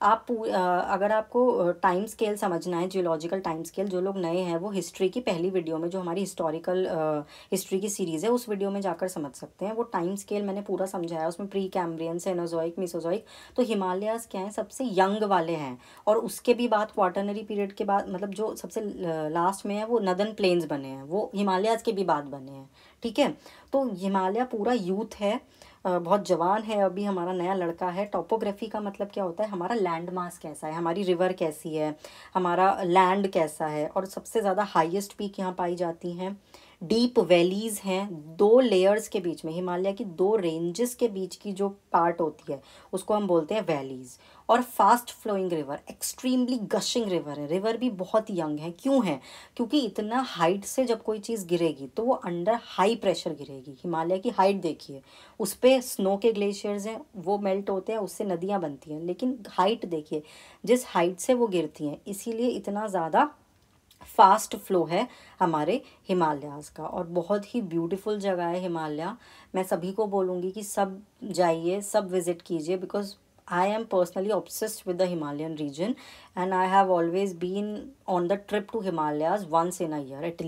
अगर आपको टाइम स्केल समझना है, जियोलॉजिकल टाइम स्केल, जो लोग नए हैं वो हिस्ट्री की पहली वीडियो में, जो हमारी हिस्टोरिकल हिस्ट्री की सीरीज़ है, उस वीडियो में जाकर समझ सकते हैं। वो टाइम स्केल मैंने पूरा समझाया, उसमें प्री कैम्ब्रियन, सेनोजोइक, मिसोजोइक। तो हिमालयाज़ क्या हैं, सबसे यंग वाले हैं। और उसके भी बाद क्वाटरनरी पीरियड के बाद, मतलब जो सबसे लास्ट में है वो नदन प्लेन्स बने हैं, वो हिमालयाज़ के भी बाद बने हैं, ठीक है। तो हिमालय पूरा यूथ है, बहुत जवान है, अभी हमारा नया लड़का है। टॉपोग्राफी का मतलब क्या होता है, हमारा लैंड मास कैसा है, हमारी रिवर कैसी है, हमारा लैंड कैसा है। और सबसे ज़्यादा हाईएस्ट पीक यहाँ पाई जाती हैं। डीप वैलीज़ हैं, दो लेयर्स के बीच में, हिमालय की दो रेंजेस के बीच की जो पार्ट होती है उसको हम बोलते हैं वैलीज़। और fast flowing river, extremely gushing river है। रिवर भी बहुत यंग है, क्यों है, क्योंकि इतना हाइट से जब कोई चीज़ गिरेगी तो वो अंडर हाई प्रेशर गिरेगी। हिमालय की हाइट देखिए, उस पर स्नो के ग्लेशियर्स हैं, वो मेल्ट होते हैं, उससे नदियाँ बनती हैं, लेकिन हाइट देखिए जिस हाइट से वो गिरती हैं, इसीलिए इतना ज़्यादा फास्ट फ्लो है हमारे हिमालयाज़ का। और बहुत ही ब्यूटीफुल जगह है हिमालय। मैं सभी को बोलूँगी कि सब जाइए, सब विज़िट कीजिए, because I am personally obsessed with the Himalayan region and I have always been on the trip to Himalayas once in a year at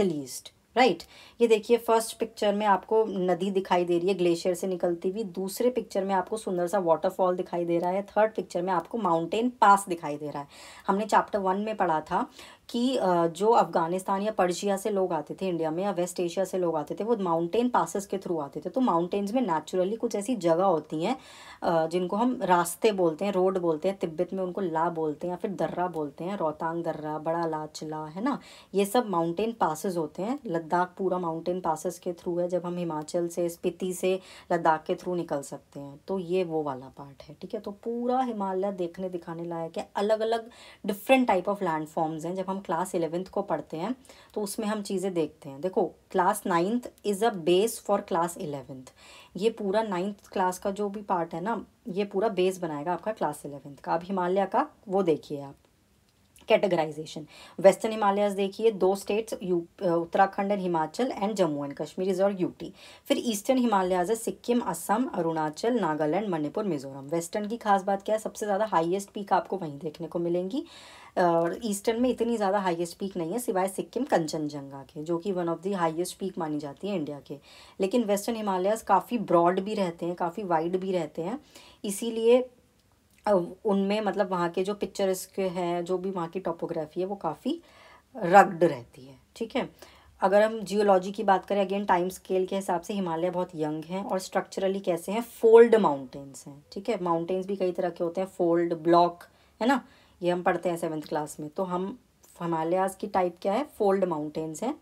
least, right. ये देखिए, फर्स्ट पिक्चर में आपको नदी दिखाई दे रही है ग्लेशियर से निकलती हुई, दूसरे पिक्चर में आपको सुंदर सा वाटरफॉल दिखाई दे रहा है, थर्ड पिक्चर में आपको माउंटेन पास दिखाई दे रहा है। हमने चैप्टर 1 में पढ़ा था कि जो अफ़गानिस्तान या पर्शिया से लोग आते थे इंडिया में, या वेस्ट एशिया से लोग आते थे, वो माउंटेन पासेस के थ्रू आते थे। तो माउंटेन्स में नेचुरली कुछ ऐसी जगह होती हैं जिनको हम रास्ते बोलते हैं, रोड बोलते हैं, तिब्बत में उनको ला बोलते हैं, या फिर दर्रा बोलते हैं, रोहतांग दर्रा, बड़ा लाचला, है ना। ये सब माउंटेन पासेस होते हैं। लद्दाख पूरा माउंटेन पासेस के थ्रू है, जब हम हिमाचल से, स्पीति से लद्दाख के थ्रू निकल सकते हैं। तो ये वो वाला पार्ट है, ठीक है। तो पूरा हिमालय देखने दिखाने लायक है। अलग अलग डिफरेंट टाइप ऑफ लैंडफॉर्म्स हैं। जब हम क्लास 11th को पढ़ते हैं तो उसमें हम चीज़ें देखते हैं। देखो, class 9th is a base for class 11th। ये पूरा 9th क्लास का जो भी पार्ट है ना, ये पूरा बेस बनाएगा आपका क्लास 11th का। अब हिमालय का वो देखिए आप, कैटेगराइजेशन। वेस्टर्न हिमालयाज देखिए, दो states, Uttarakhand and Himachal, and Jammu and Kashmir is और यूटी। फिर ईस्टर्न हिमालयाज है सिक्किम, असम, अरुणाचल, नागालैंड, मणिपुर, मिजोरम। वेस्टर्न की खास बात क्या है, सबसे ज़्यादा हाईएस्ट पीक आपको वहीं देखने को मिलेंगी। और ईस्टर्न में इतनी ज़्यादा हाईएस्ट पीक नहीं है, सिवाय सिक्किम कंचनजंगा के, जो कि one of the highest peak मानी जाती है इंडिया के। लेकिन वेस्टर्न हिमालयाज काफ़ी ब्रॉड भी रहते हैं, काफ़ी वाइड भी रहते हैं, इसीलिए उनमें मतलब वहाँ के जो पिक्चर्स हैं, जो भी वहाँ की टोपोग्राफी है, वो काफ़ी रग्ड रहती है, ठीक है। अगर हम जियोलॉजी की बात करें, अगेन टाइम स्केल के हिसाब से हिमालय बहुत यंग हैं। और स्ट्रक्चरली कैसे हैं, फोल्ड माउंटेन्स हैं, ठीक है। माउंटेन्स भी कई तरह के होते हैं, फोल्ड, ब्लॉक, है ना, ये हम पढ़ते हैं 7th क्लास में। तो हम हिमालयाज़ की टाइप क्या है, फोल्ड माउंटेन्स हैं।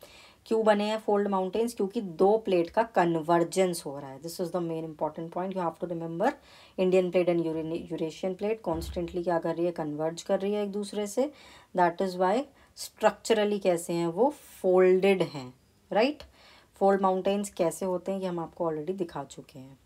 क्यों बने हैं फोल्ड माउंटेन्स, क्योंकि दो प्लेट का कन्वर्जेंस हो रहा है। This is the main important point you have to remember. Indian plate and Eurasian plate constantly क्या कर रही है, कन्वर्ज कर रही है एक दूसरे से। दैट इज़ वाई स्ट्रक्चरली कैसे हैं, वो फोल्डेड हैं, राइट। फोल्ड माउंटेन्स कैसे होते हैं ये हम आपको ऑलरेडी दिखा चुके हैं।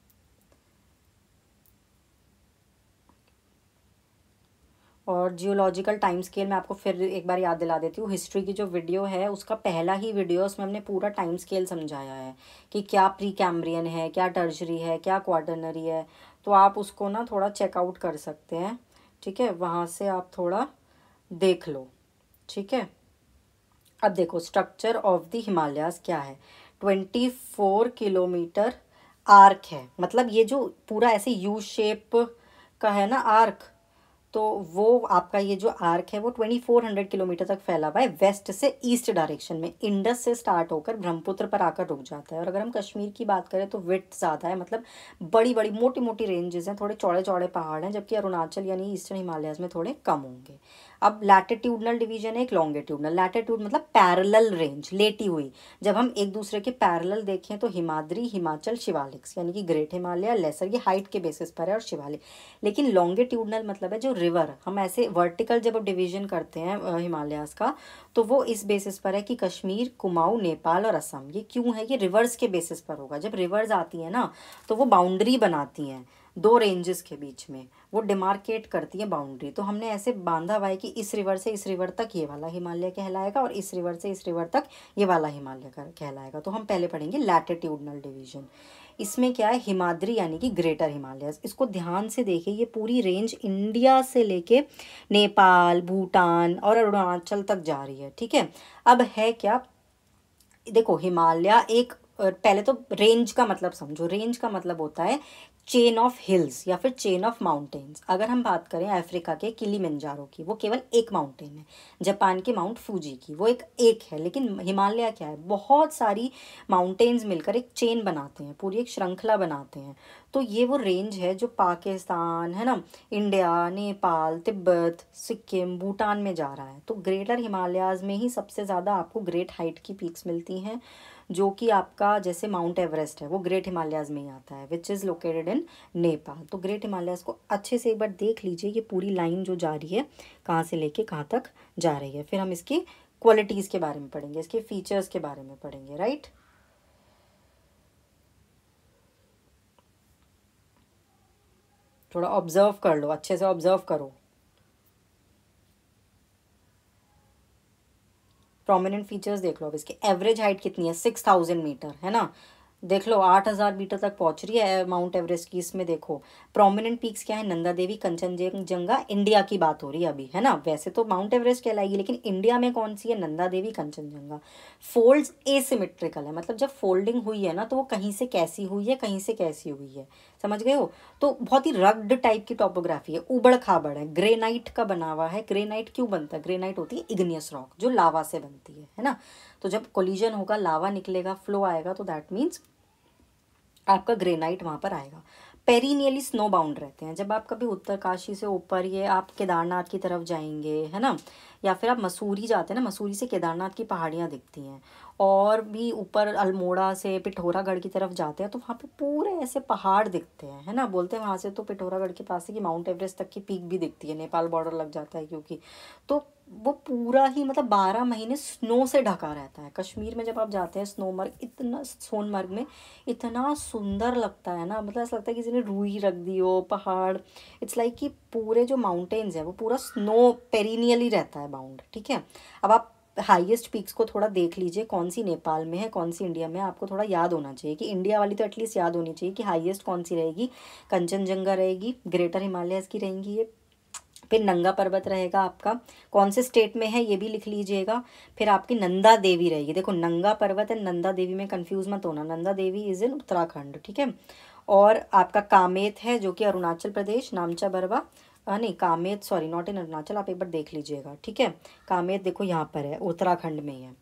और जियोलॉजिकल टाइम स्केल में आपको फिर एक बार याद दिला देती हूँ, हिस्ट्री की जो वीडियो है उसका पहला ही वीडियो, उसमें हमने पूरा टाइम स्केल समझाया है कि क्या प्री कैम्ब्रियन है, क्या टर्शरी है, क्या क्वाटरनरी है। तो आप उसको ना थोड़ा चेकआउट कर सकते हैं, ठीक है, वहाँ से आप थोड़ा देख लो, ठीक है। अब देखो, स्ट्रक्चर ऑफ द हिमालयाज क्या है, 24 किलोमीटर आर्क है। मतलब ये जो पूरा ऐसे यू शेप का है ना आर्क, तो वो आपका ये जो आर्क है वो 2400 किलोमीटर तक फैला हुआ है वेस्ट से ईस्ट डायरेक्शन में। इंडस से स्टार्ट होकर ब्रह्मपुत्र पर आकर रुक जाता है। और अगर हम कश्मीर की बात करें तो विड्थ ज़्यादा है, मतलब बड़ी बड़ी मोटी मोटी रेंजेस हैं, थोड़े चौड़े चौड़े पहाड़ हैं, जबकि अरुणाचल यानी ईस्टर्न हिमालयाज में थोड़े कम होंगे। अब लैटिट्यूडनल डिवीजन है एक लॉन्गिट्यूडनल। लैटिट्यूड मतलब पैरेलल रेंज, लेटी हुई। जब हम एक दूसरे के पैरेलल देखें तो हिमाद्री, हिमाचल, शिवालिक्स यानी कि ग्रेट हिमालय, लेसर, ये हाइट के बेसिस पर है, और शिवालिक। लेकिन लॉन्गिट्यूडनल मतलब है जो रिवर, हम ऐसे वर्टिकल जब डिवीजन करते हैं हिमालयाज का, तो वो इस बेसिस पर है कि कश्मीर, कुमाऊं, नेपाल और असम। ये क्यों है? ये रिवर्स के बेसिस पर होगा। जब रिवर्स आती है ना तो वो बाउंड्री बनाती हैं दो रेंजेस के बीच में, वो डिमार्केट करती है बाउंड्री। तो हमने ऐसे बांधा हुआ है कि इस रिवर से इस रिवर तक ये वाला हिमालय कहलाएगा, और इस रिवर से इस रिवर तक ये वाला हिमालय कहलाएगा। तो हम पहले पढ़ेंगे लैटिट्यूडनल डिवीजन। इसमें क्या है? हिमाद्री यानी कि ग्रेटर हिमालयस। इसको ध्यान से देखिए, ये पूरी रेंज इंडिया से लेके नेपाल, भूटान और अरुणाचल तक जा रही है, ठीक है। अब है क्या, देखो हिमालय एक पहले तो रेंज का मतलब समझो। रेंज का मतलब होता है चेन ऑफ हिल्स या फिर चेन ऑफ माउंटेन्स। अगर हम बात करें अफ्रीका के किलिमंजारो की, वो केवल एक माउंटेन है। जापान के माउंट फूजी की, वो एक है। लेकिन हिमालय क्या है? बहुत सारी माउंटेन्स मिलकर एक चेन बनाते हैं, पूरी एक श्रृंखला बनाते हैं। तो ये वो रेंज है जो पाकिस्तान है ना, इंडिया, नेपाल, तिब्बत, सिक्किम, भूटान में जा रहा है। तो ग्रेटर हिमालयाज में ही सबसे ज़्यादा आपको ग्रेट हाइट की पीक्स मिलती हैं, जो कि आपका जैसे माउंट एवरेस्ट है वो ग्रेट हिमालयाज में ही आता है, which is located in Nepal. तो ग्रेट हिमालयाज को अच्छे से एक बार देख लीजिए, ये पूरी लाइन जो जा रही है कहाँ से लेके कहाँ तक जा रही है। फिर हम इसकी क्वालिटीज़ के बारे में पढ़ेंगे, इसके फीचर्स के बारे में पढ़ेंगे, राइट। थोड़ा ऑब्जर्व कर लो, अच्छे से ऑब्जर्व करो। प्रोमिनेंट फीचर्स देख लो। अब इसकी एवरेज हाइट कितनी है? 6000 मीटर है ना। देख लो 8000 मीटर तक पहुंच रही है माउंट एवरेस्ट की। इसमें देखो प्रोमिनेंट पीक्स क्या है? नंदा देवी, कंचनजंगा। इंडिया की बात हो रही है अभी, है ना। वैसे तो माउंट एवरेस्ट कहलाएगी, लेकिन इंडिया में कौन सी है? नंदा देवी, कंचनजंगा। फोल्ड्स एसिमेट्रिकल है, मतलब जब फोल्डिंग हुई है ना तो वो कहीं से कैसी हुई है, कहीं से कैसी हुई है, समझ गए हो। तो बहुत ही रग्ड टाइप की टोपोग्राफी है, उबड़ खाबड़ है, ग्रेनाइट का बना हुआ है। ग्रेनाइट क्यों बनता है? ग्रेनाइट होती है इग्नियस रॉक, जो लावा से बनती है ना। तो जब कोलिजन होगा, लावा निकलेगा, फ्लो आएगा, तो दैट मीन्स आपका ग्रेनाइट वहाँ पर आएगा। पेरिनियली स्नो बाउंड रहते हैं। जब आप कभी उत्तरकाशी से ऊपर ये आप केदारनाथ की तरफ जाएंगे, है ना, या फिर आप मसूरी जाते हैं ना, मसूरी से केदारनाथ की पहाड़ियाँ दिखती हैं। और भी ऊपर अल्मोड़ा से पिथौरागढ़ की तरफ जाते हैं तो वहाँ पे पूरे ऐसे पहाड़ दिखते हैं, है ना। बोलते हैं वहाँ से तो पिथौरागढ़ के पास से कि माउंट एवरेस्ट तक की पीक भी दिखती है, नेपाल बॉर्डर लग जाता है क्योंकि। तो वो पूरा ही मतलब 12 महीने स्नो से ढका रहता है। कश्मीर में जब आप जाते हैं स्नोमर्ग, इतना सोनमर्ग में इतना सुंदर लगता है ना, मतलब ऐसा लगता है किसी ने रुई रख दी हो पहाड़। इट्स लाइक कि पूरे जो माउंटेन्स है वो पूरा स्नो पेरिनियली रहता है बाउंड, ठीक है। अब आप हाईएस्ट पीक्स को थोड़ा देख लीजिए, कौन सी नेपाल में है, कौन सी इंडिया में है। आपको थोड़ा याद होना चाहिए कि इंडिया वाली तो एटलीस्ट याद होनी चाहिए कि हाईएस्ट कौन सी रहेगी। कंचनजंगा रहेगी, ग्रेटर हिमालयस की रहेंगी ये। फिर नंगा पर्वत रहेगा आपका, कौन से स्टेट में है ये भी लिख लीजिएगा। फिर आपकी नंदा देवी रहेगी। देखो नंगा पर्वत है, नंदा देवी में कंफ्यूज मत होना। नंदा देवी इज इन उत्तराखंड, ठीक है। और आपका कामेत है जो कि अरुणाचल प्रदेश, नामचा बरवा, नहीं Kamet, sorry not in Arunachal, आप एक बार देख लीजिएगा, ठीक है। कामेत देखो यहाँ पर है, उत्तराखंड में ही है,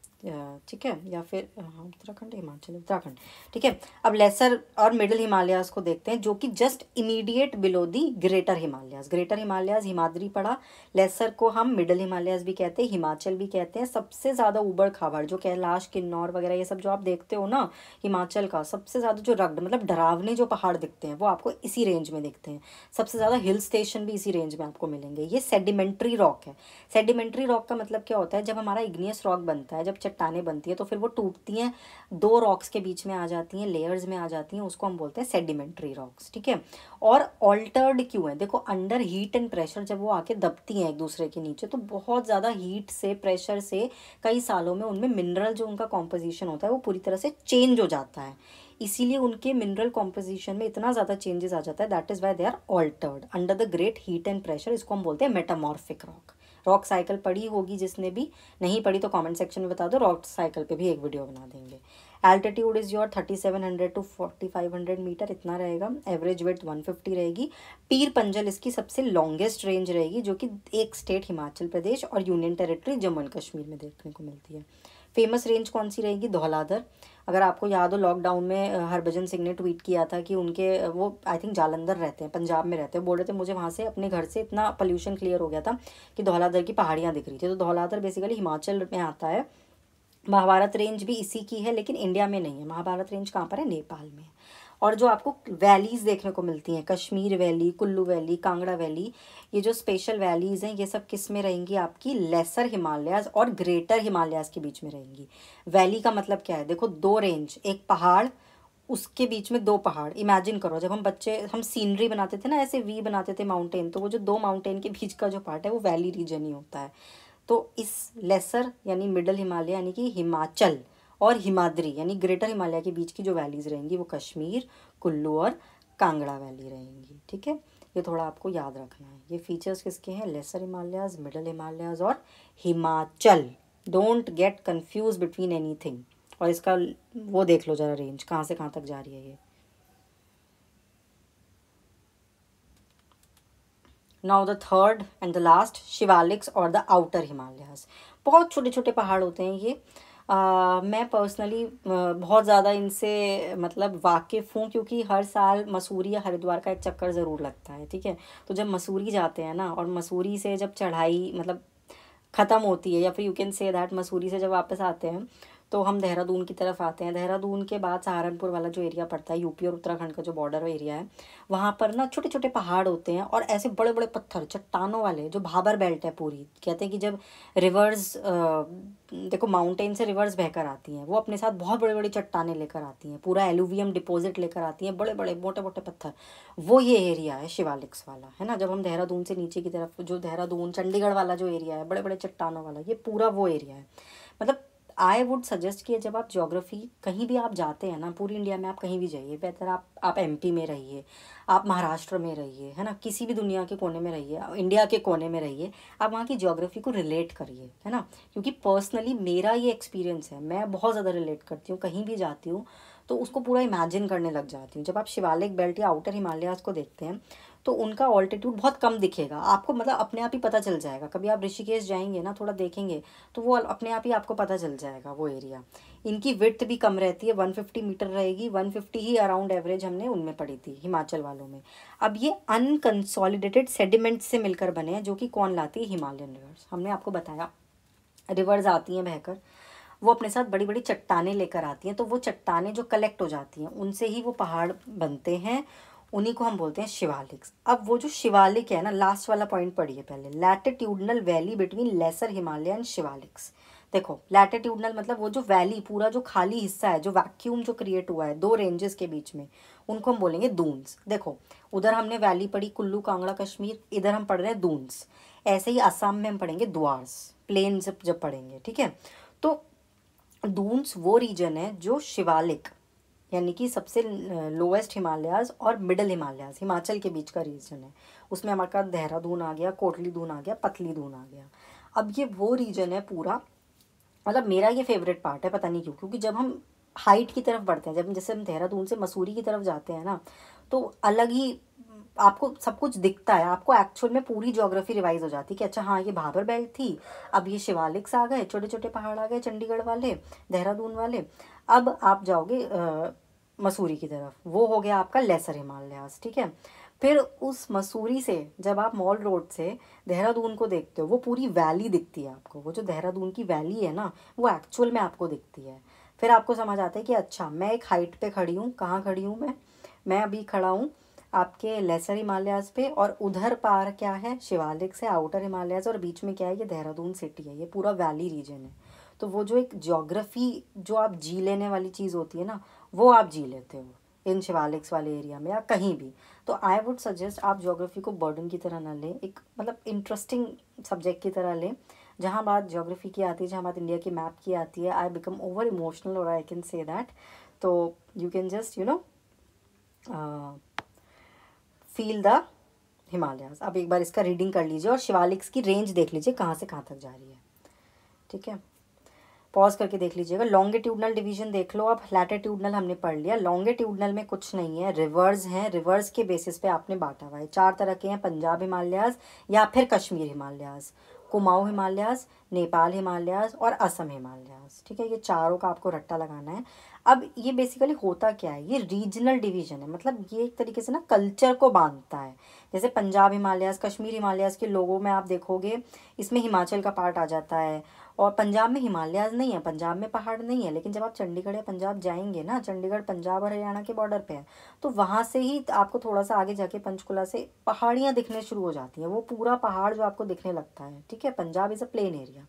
ठीक है। या फिर हाँ उत्तराखंड, हिमाचल, उत्तराखंड, ठीक है। अब लेसर और मिडिल हिमालयाज को देखते हैं, जो कि just immediate below the greater Himalayas. Greater Himalayas Himadri पड़ा, लेसर को हम मिडिल हिमालयाज भी कहते हैं, हिमाचल भी कहते हैं। सबसे ज़्यादा ऊबड़ खाबड़ जो कैलाश, किन्नौर वगैरह ये सब जो आप देखते हो ना हिमाचल का, सबसे ज़्यादा जो रग्ड मतलब डरावने जो पहाड़ दिखते हैं वो आपको इसी रेंज में दिखते हैं। सबसे ज़्यादा हिल स्टेशन भी इसी रेंज में आपको मिलेंगे। ये सेडिमेंट्री रॉक है। सेडिमेंट्री रॉक का मतलब क्या होता है? जब हमारा इग्नियस रॉक बनता है, जब चट्टानें बनती है तो फिर वो टूटती हैं, दो रॉक्स के बीच में आ जाती हैं, लेयर्स में आ जाती हैं, उसको हम बोलते हैं सेडिमेंट्री रॉक्स, ठीक है। और ऑल्टर्ड क्यों है? देखो अंडर हीट एंड प्रेशर जब वो आके दबती हैं एक दूसरे के नीचे, तो बहुत ज़्यादा हीट से, प्रेशर से कई सालों में उनमें मिनरल जो उनका कॉम्पोजिशन होता है वो पूरी तरह से चेंज हो जाता है। इसीलिए उनके मिनरल कॉम्पोजिशन में इतना ज़्यादा चेंजेस आ जाता है। That is why they are altered under the great heat and pressure. इसको हम बोलते हैं मेटामॉर्फिक रॉक। रॉक साइकिल पढ़ी होगी जिसने भी, नहीं पढ़ी तो कमेंट सेक्शन में बता दो, रॉक साइकिल पे भी एक वीडियो बना देंगे। Altitude is your 3700 to 4500 metre, इतना रहेगा। एवरेज वेट 150 रहेगी। पीर पंजल इसकी सबसे लॉन्गेस्ट रेंज रहेगी, जो कि एक स्टेट हिमाचल प्रदेश और union territory Jammu and Kashmir में देखने को मिलती है। फेमस रेंज कौन सी रहेगी? धौलाधर। अगर आपको याद हो, लॉकडाउन में हरभजन सिंह ने ट्वीट किया था कि उनके वो आई थिंक जालंधर रहते हैं, पंजाब में रहते हैं, बोल रहे थे मुझे वहाँ से अपने घर से इतना पोल्यूशन क्लियर हो गया था कि धौलाधर की पहाड़ियाँ दिख रही थी। तो धौलाधर बेसिकली हिमाचल में आता है। महाभारत रेंज भी इसी की है, लेकिन इंडिया में नहीं है। महाभारत रेंज कहाँ पर है? नेपाल में है। और जो आपको वैलीज़ देखने को मिलती हैं, Kashmir valley, Kullu valley, Kangra valley, ये जो स्पेशल वैलीज़ हैं, ये सब किस में रहेंगी? आपकी लेसर हिमालयाज़ और ग्रेटर हिमालयाज़ के बीच में रहेंगी। वैली का मतलब क्या है? देखो, दो रेंज, एक पहाड़, उसके बीच में दो पहाड़। इमेजिन करो, जब हम सीनरी बनाते थे ना, ऐसे वी बनाते थे माउंटेन, तो वो जो दो माउंटेन के बीच का जो पार्ट है वो वैली रीजन ही होता है। तो इस लेसर यानी मिडल हिमालय यानी कि हिमाचल और हिमाद्री यानी ग्रेटर हिमालय के बीच की जो वैलीज रहेंगी वो कश्मीर, कुल्लू और कांगड़ा वैली रहेंगी। ठीक है, ये थोड़ा आपको याद रखना है। ये फीचर्स किसके हैं? लेसर हिमालयाज, मिडल हिमालयाज और Himachal. Don't get confuse between anything. और इसका वो देख लो जरा, रेंज कहाँ से कहाँ तक जा रही है ये। Now the third and the last, Shivaliks और द आउटर हिमालयाज। बहुत छोटे छोटे पहाड़ होते हैं ये। मैं पर्सनली बहुत ज़्यादा इनसे मतलब वाकिफ़ हूँ, क्योंकि हर साल मसूरी या हरिद्वार का एक चक्कर ज़रूर लगता है। ठीक है, तो जब मसूरी जाते हैं ना, और मसूरी से जब चढ़ाई मतलब ख़त्म होती है, या फिर you can say that Mussoorie से जब वापस आते हैं तो हम देहरादून की तरफ आते हैं। देहरादून के बाद सहारनपुर वाला जो एरिया पड़ता है, यूपी और उत्तराखंड का जो बॉर्डर एरिया है, वहाँ पर ना छोटे छोटे पहाड़ होते हैं और ऐसे बड़े बड़े पत्थर चट्टानों वाले, जो भाबर बेल्ट है पूरी। कहते हैं कि जब रिवर्स देखो, माउंटेन से रिवर्स बहकर आती हैं, वो अपने साथ बहुत बड़ी बड़ी चट्टानें लेकर आती हैं, पूरा एलुवियम डिपॉजिट लेकर आती हैं, बड़े बड़े मोटे मोटे पत्थर। वो ये एरिया है शिवालिक्स वाला, है ना। जब हम देहरादून से नीचे की तरफ, जो देहरादून चंडीगढ़ वाला जो एरिया है, बड़े बड़े चट्टानों वाला, ये पूरा वो एरिया है। मतलब आई वुड सजेस्ट कि जब आप ज्योग्राफी कहीं भी आप जाते हैं ना, पूरी इंडिया में आप कहीं भी जाइए, बेहतर आप एमपी में रहिए, आप महाराष्ट्र में रहिए, है ना, किसी भी दुनिया के कोने में रहिए, इंडिया के कोने में रहिए, आप वहाँ की ज्योग्राफी को रिलेट करिए, है ना। क्योंकि पर्सनली मेरा ये एक्सपीरियंस है, मैं बहुत ज़्यादा रिलेट करती हूँ। कहीं भी जाती हूँ तो उसको पूरा इमेजिन करने लग जाती हूँ। जब आप शिवालिक बेल्ट या आउटर हिमालयाज को देखते हैं तो उनका ऑल्टीट्यूड बहुत कम दिखेगा आपको, मतलब अपने आप ही पता चल जाएगा। कभी आप ऋषिकेश जाएंगे ना, थोड़ा देखेंगे तो वो अपने आप ही आपको पता चल जाएगा वो एरिया। इनकी विड्थ भी कम रहती है, 150 मीटर रहेगी। 150 ही अराउंड एवरेज हमने उनमें पड़ी थी, हिमाचल वालों में। अब ये अनकंसोलिडेटेड सेडिमेंट से मिलकर बने हैं, जो कि कौन लाती है? Himalayan reverse. हमने आपको बताया रिवर्स आती हैं बहकर, वो अपने साथ बड़ी बड़ी चट्टानें लेकर आती हैं। तो वो चट्टानें जो कलेक्ट हो जाती हैं, उनसे ही वो पहाड़ बनते हैं, उन्हीं को हम बोलते हैं शिवालिक्स। अब वो जो शिवालिक है ना, लास्ट वाला पॉइंट पढ़िए पहले, latitudinal valley between lesser Himalaya and Shivaliks. देखो, लैटिट्यूडनल मतलब वो जो वैली, पूरा जो खाली हिस्सा है, जो वैक्यूम जो क्रिएट हुआ है दो रेंजेस के बीच में, उनको हम बोलेंगे दून्स। देखो, उधर हमने वैली पढ़ी कुल्लू कांगड़ा कश्मीर, इधर हम पढ़ रहे हैं दून्स। ऐसे ही असम में हम पढ़ेंगे द्वार्स, प्लेन्स जब पढ़ेंगे। ठीक है, तो दून्स वो रीजन है जो शिवालिक यानी कि सबसे लोएस्ट हिमालयाज और मिडल हिमालयाज, हिमाचल के बीच का रीजन है। उसमें हमारे पास देहरादून आ गया, कोटली दून आ गया, पतली दून आ गया। अब ये वो रीजन है पूरा, मतलब मेरा ये फेवरेट पार्ट है, पता नहीं क्यों। क्योंकि जब हम हाइट की तरफ बढ़ते हैं, जब जैसे हम देहरादून से मसूरी की तरफ जाते हैं ना, तो अलग ही आपको सब कुछ दिखता है। आपको एक्चुअल में पूरी ज्योग्राफी रिवाइज हो जाती है कि अच्छा हाँ, ये भाबर बेल्ट थी, अब ये शिवालिक्स आ गए, छोटे छोटे पहाड़ आ गए चंडीगढ़ वाले, देहरादून वाले। अब आप जाओगे मसूरी की तरफ, वो हो गया आपका लेसर हिमालयाज। ठीक है, फिर उस मसूरी से जब आप मॉल रोड से देहरादून को देखते हो, वो पूरी वैली दिखती है आपको। वो जो देहरादून की वैली है ना, वो एक्चुअल में आपको दिखती है। फिर आपको समझ आता है कि अच्छा, मैं एक हाइट पे खड़ी हूँ। कहाँ खड़ी हूँ मैं अभी खड़ा हूँ आपके लेसर हिमालयाज पे, और उधर पार क्या है? शिवालिक से आउटर हिमालयाज, और बीच में क्या है? ये देहरादून सिटी है, ये पूरा वैली रीजन है। तो वो जो एक ज्योग्राफी जो आप जी लेने वाली चीज़ होती है ना, वो आप जी लेते हो इन शिवालिक्स वाले एरिया में या कहीं भी। तो आई वुड सजेस्ट आप ज्योग्राफी को बर्डन की तरह ना लें, एक मतलब इंटरेस्टिंग सब्जेक्ट की तरह लें। जहाँ बात ज्योग्राफी की आती है, जहाँ बात इंडिया की मैप की आती है, आई बिकम ओवर इमोशनल, और आई कैन से दैट। तो you can just feel the Himalayas. अब एक बार इसका रीडिंग कर लीजिए और शिवालिक्स की रेंज देख लीजिए कहाँ से कहाँ तक जा रही है। ठीक है, पॉज करके देख लीजिएगा। लॉन्गिट्यूडनल डिवीजन देख लो, अब लैटिट्यूडनल हमने पढ़ लिया। लॉन्गिट्यूडनल में कुछ नहीं है, रिवर्स हैं, रिवर्स के बेसिस पे आपने बांटा हुआ है। 4 तरह के हैं, पंजाब हिमालयाज या फिर कश्मीर हिमालयाज, कुमाऊं हिमालयाज, नेपाल हिमालयाज और असम हिमालयाज। ठीक है, ये चारों का आपको रट्टा लगाना है। अब ये बेसिकली होता क्या है, ये रीजनल डिवीजन है, मतलब ये एक तरीके से ना कल्चर को बांधता है। जैसे पंजाब हिमालयाज, कश्मीर हिमालयाज के लोगों में आप देखोगे इसमें हिमाचल का पार्ट आ जाता है, और पंजाब में हिमालयाज नहीं है, पंजाब में पहाड़ नहीं है। लेकिन जब आप चंडीगढ़ या पंजाब जाएंगे ना, चंडीगढ़ पंजाब और हरियाणा के बॉर्डर पे है, तो वहाँ से ही आपको थोड़ा सा आगे जाके पंचकुला से पहाड़ियाँ दिखने शुरू हो जाती हैं, वो पूरा पहाड़ जो आपको दिखने लगता है। ठीक है, Punjab is a plain area.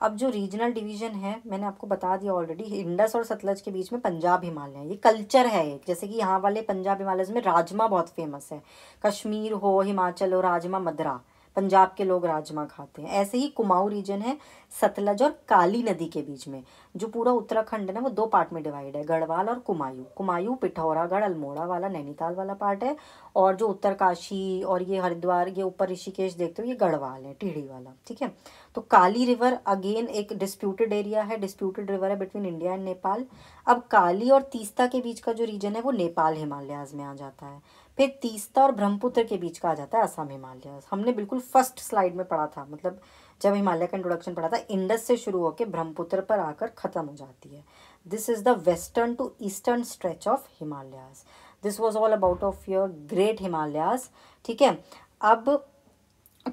अब जो रीजनल डिवीजन है मैंने आपको बता दिया ऑलरेडी, इंडस और सतलज के बीच में पंजाब हिमालय, ये कल्चर है एक। जैसे कि यहाँ वाले पंजाब हिमालय में राजमा बहुत फेमस है, कश्मीर हो, हिमाचल हो, राजमा मद्रा, पंजाब के लोग राजमा खाते हैं। ऐसे ही कुमाऊं रीजन है सतलज और काली नदी के बीच में। जो पूरा उत्तराखंड है ना, वो 2 पार्ट में डिवाइड है, गढ़वाल और कुमायूं। कुमायूं पिथौरागढ़ अल्मोड़ा वाला नैनीताल वाला पार्ट है, और जो उत्तरकाशी और ये हरिद्वार, ये ऊपर ऋषिकेश देखते हो, ये गढ़वाल है, टिहरी वाला। ठीक है, तो काली रिवर अगेन एक डिस्प्यूटेड एरिया है, डिस्प्यूटेड रिवर है बिटवीन इंडिया एंड नेपाल। अब काली और तीस्ता के बीच का जो रीजन है वो नेपाल हिमालयाज में आ जाता है। फिर तीस्ता और ब्रह्मपुत्र के बीच का आ जाता है असम हिमालयाज। हमने बिल्कुल फर्स्ट स्लाइड में पढ़ा था, मतलब जब हिमालय का इंट्रोडक्शन पढ़ा था, इंडस से शुरू होकर ब्रह्मपुत्र पर आकर खत्म हो जाती है। This is the western to eastern stretch of Himalayas. This was all about of your great Himalayas. ठीक है, अब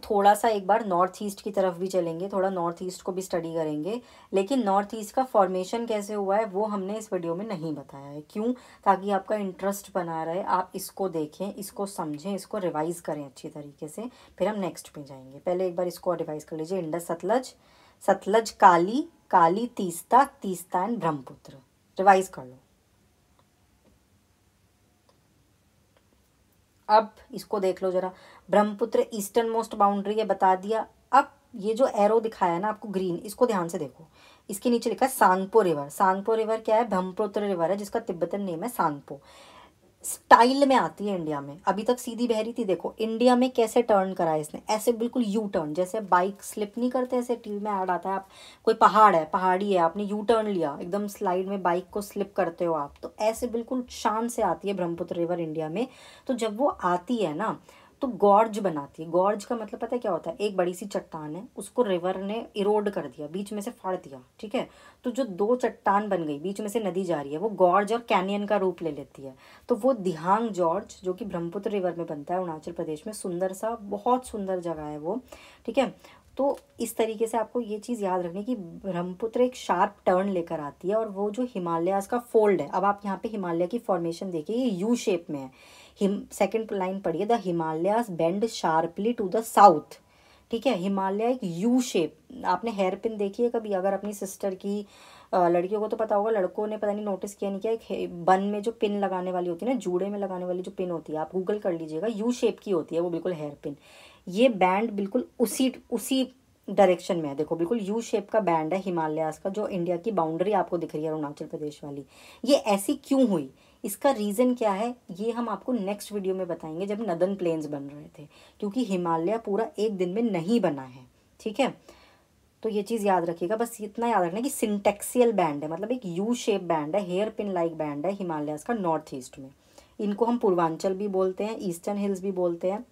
थोड़ा सा एक बार नॉर्थ ईस्ट की तरफ भी चलेंगे, थोड़ा नॉर्थ ईस्ट को भी स्टडी करेंगे। लेकिन नॉर्थ ईस्ट का फॉर्मेशन कैसे हुआ है वो हमने इस वीडियो में नहीं बताया है। क्यों? ताकि आपका इंटरेस्ट बना रहे, आप इसको देखें, इसको समझें, इसको रिवाइज करें अच्छी तरीके से, फिर हम नेक्स्ट पे जाएंगे। पहले एक बार इसको रिवाइज कर लीजिए। Indus Sutlej, Sutlej Kali, Kali Teesta, Teesta and Brahmaputra. Revise कर लो। अब इसको देख लो जरा, ब्रह्मपुत्र ईस्टर्न मोस्ट बाउंड्री है, बता दिया। अब ये जो एरो दिखाया है ना आपको ग्रीन, इसको ध्यान से देखो, इसके नीचे लिखा है सांगपो रिवर। सांगपो रिवर क्या है? ब्रह्मपुत्र रिवर है, जिसका तिब्बतन नेम है सांगपो। स्टाइल में आती है इंडिया में, अभी तक सीधी बह रही थी, देखो इंडिया में कैसे टर्न करा है इसने, ऐसे बिल्कुल यू टर्न, जैसे बाइक स्लिप नहीं करते, ऐसे टीवी में ऐड आता है, आप कोई पहाड़ है, पहाड़ी है, आपने यू टर्न लिया, एकदम स्लाइड में बाइक को स्लिप करते हो आप, तो ऐसे बिल्कुल शान से आती है ब्रह्मपुत्र रिवर इंडिया में। तो जब वो आती है ना, तो गॉर्ज बनाती है। गॉर्ज का मतलब पता है क्या होता है? एक बड़ी सी चट्टान है, उसको रिवर ने इरोड कर दिया, बीच में से फाड़ दिया। ठीक है, तो जो 2 चट्टान बन गई, बीच में से नदी जा रही है, वो गॉर्ज और कैनियन का रूप ले लेती है। तो वो दिहांग जॉर्ज जो कि ब्रह्मपुत्र रिवर में बनता है अरुणाचल प्रदेश में, सुंदर सा, बहुत सुंदर जगह है वो। ठीक है, तो इस तरीके से आपको ये चीज़ याद रखनी कि ब्रह्मपुत्र एक शार्प टर्न लेकर आती है, और वो जो हिमालयाज का फोल्ड है, अब आप यहाँ पे हिमालय की फॉर्मेशन देखिए, ये यू शेप में है। सेकंड लाइन पढ़िए, the Himalayas bend sharply to the south. ठीक है, हिमालय एक यू शेप। आपने हेयर पिन देखी है कभी? अगर अपनी सिस्टर की, लड़कियों को तो पता होगा, लड़कों ने पता नहीं नोटिस किया नहीं किया, एक बन में जो पिन लगाने वाली होती है ना, जूड़े में लगाने वाली जो पिन होती है, आप गूगल कर लीजिएगा, यू शेप की होती है वो, बिल्कुल हेयर पिन। ये बैंड बिल्कुल उसी उसी डायरेक्शन में है, देखो बिल्कुल यू शेप का बैंड है हिमालयाज का, जो इंडिया की बाउंड्री आपको दिख रही है अरुणाचल प्रदेश वाली। ये ऐसी क्यों हुई, इसका रीज़न क्या है, ये हम आपको नेक्स्ट वीडियो में बताएंगे, जब नदन प्लेन्स बन रहे थे, क्योंकि हिमालय पूरा एक दिन में नहीं बना है। ठीक है, तो ये चीज़ याद रखिएगा, बस इतना याद रखना कि सिंटेक्सियल बैंड है, मतलब एक यू शेप बैंड है, हेयर पिन लाइक बैंड है हिमालयाज का नॉर्थ ईस्ट में। इनको हम पूर्वांचल भी बोलते हैं, ईस्टर्न हिल्स भी बोलते हैं।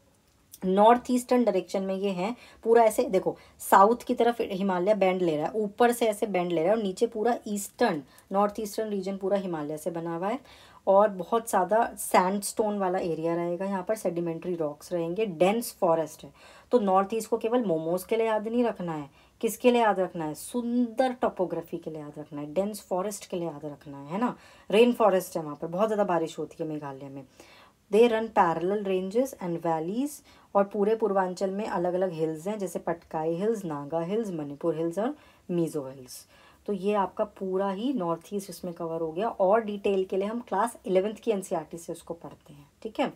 नॉर्थ ईस्टर्न डायरेक्शन में ये है, पूरा ऐसे देखो, साउथ की तरफ हिमालय बैंड ले रहा है, ऊपर से ऐसे बैंड ले रहा है, और नीचे पूरा ईस्टर्न, नॉर्थ ईस्टर्न रीजन पूरा हिमालय से बना हुआ है। और बहुत ज़्यादा सैंडस्टोन वाला एरिया रहेगा यहाँ पर, सेडिमेंट्री रॉक्स रहेंगे, डेंस फॉरेस्ट है। तो नॉर्थ ईस्ट को केवल मोमोज के लिए याद नहीं रखना है, किसके लिए याद रखना है? सुंदर टोपोग्राफी के लिए याद रखना है, डेंस फॉरेस्ट के लिए याद रखना है ना। रेन फॉरेस्ट है वहाँ पर, बहुत ज़्यादा बारिश होती है मेघालय में। They run parallel ranges and valleys, और पूरे पूर्वांचल में अलग अलग हिल्स हैं, जैसे Patkai hills, Naga hills, Manipur hills और मिजो हिल्स। तो ये आपका पूरा ही नॉर्थ ईस्ट इसमें कवर हो गया, और डिटेल के लिए हम क्लास 11th की एनसीईआरटी से उसको पढ़ते हैं। ठीक है,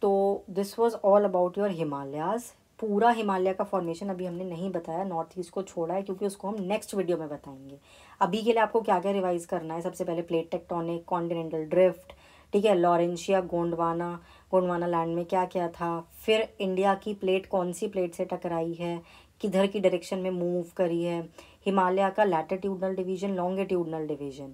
तो this was all about your Himalayas. पूरा हिमालय का फॉर्मेशन अभी हमने नहीं बताया, नॉर्थ ईस्ट को छोड़ा है, क्योंकि उसको हम नेक्स्ट वीडियो में बताएंगे। अभी के लिए आपको क्या क्या रिवाइज करना है? सबसे पहले प्लेट टेक्टोनिक, कॉन्टिनेंटल ड्रिफ्ट, ठीक है। लॉरेंशिया, गोंडवाना, गोंडवाना लैंड में क्या क्या था, फिर इंडिया की प्लेट कौन सी प्लेट से टकराई है, किधर की डायरेक्शन में मूव करी है, हिमालय का लैटिट्यूडनल डिवीजन, लॉन्गिट्यूडनल डिवीजन,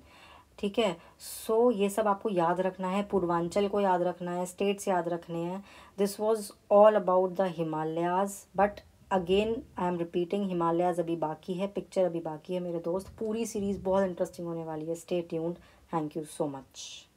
ठीक है। सो ये सब आपको याद रखना है, पूर्वांचल को याद रखना है, स्टेट्स याद रखने हैं। This was all about the Himalayas, but again I am repeating, Himalayas अभी बाकी है, पिक्चर अभी बाकी है मेरे दोस्त। पूरी सीरीज़ बहुत इंटरेस्टिंग होने वाली है, stay tuned. Thank you so much.